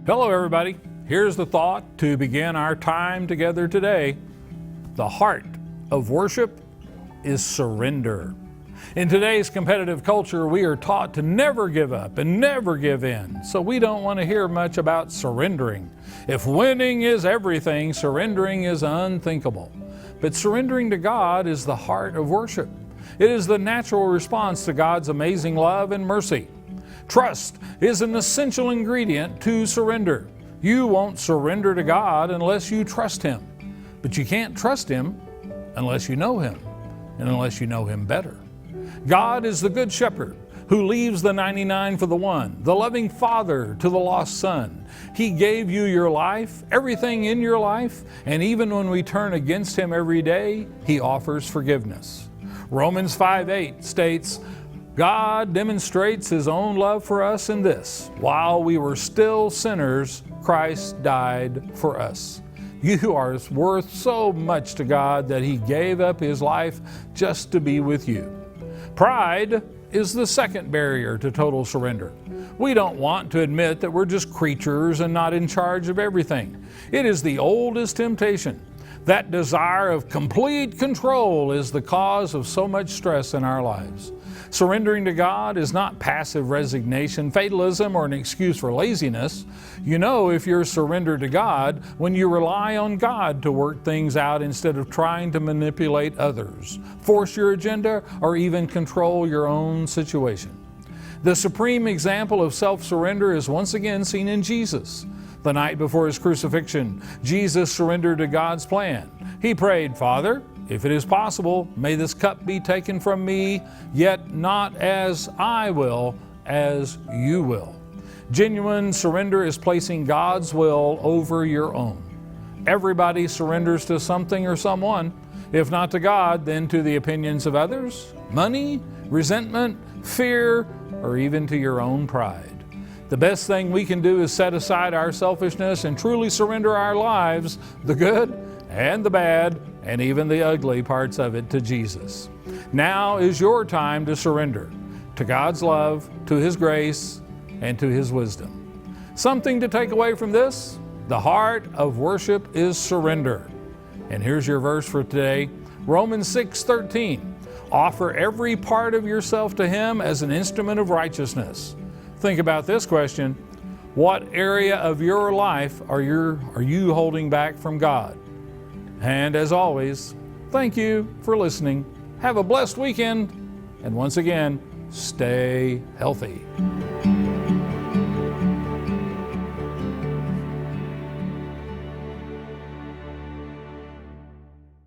Hello, everybody. Here's the thought to begin our time together today. The heart of worship is surrender. In today's competitive culture, we are taught to never give up and never give in, so we don't want to hear much about surrendering. If winning is everything, surrendering is unthinkable. But surrendering to God is the heart of worship. It is the natural response to God's amazing love and mercy. Trust is an essential ingredient to surrender. You won't surrender to God unless you trust Him. But you can't trust Him unless you know Him, and unless you know Him better. God is the good shepherd who leaves the 99 for the one, the loving Father to the lost son. He gave you your life, everything in your life, and even when we turn against Him every day, He offers forgiveness. Romans 5:8 states, God demonstrates His own love for us in this: while we were still sinners, Christ died for us. You are worth so much to God that He gave up His life just to be with you. Pride is the second barrier to total surrender. We don't want to admit that we're just creatures and not in charge of everything. It is the oldest temptation. That desire of complete control is the cause of so much stress in our lives. Surrendering to God is not passive resignation, fatalism, or an excuse for laziness. You know if you're surrendered to God when you rely on God to work things out instead of trying to manipulate others, force your agenda, or even control your own situation. The supreme example of self-surrender is once again seen in Jesus. The night before His crucifixion, Jesus surrendered to God's plan. He prayed, Father, if it is possible, may this cup be taken from me, yet not as I will, as you will. Genuine surrender is placing God's will over your own. Everybody surrenders to something or someone. If not to God, then to the opinions of others, money, resentment, fear, or even to your own pride. The best thing we can do is set aside our selfishness and truly surrender our lives, the good and the bad, and even the ugly parts of it, to Jesus. Now is your time to surrender to God's love, to His grace, and to His wisdom. Something to take away from this: the heart of worship is surrender. And here's your verse for today, Romans 6:13. Offer every part of yourself to Him as an instrument of righteousness. Think about this question: what area of your life are you holding back from God? And as always, thank you for listening. Have a blessed weekend, and once again, stay healthy.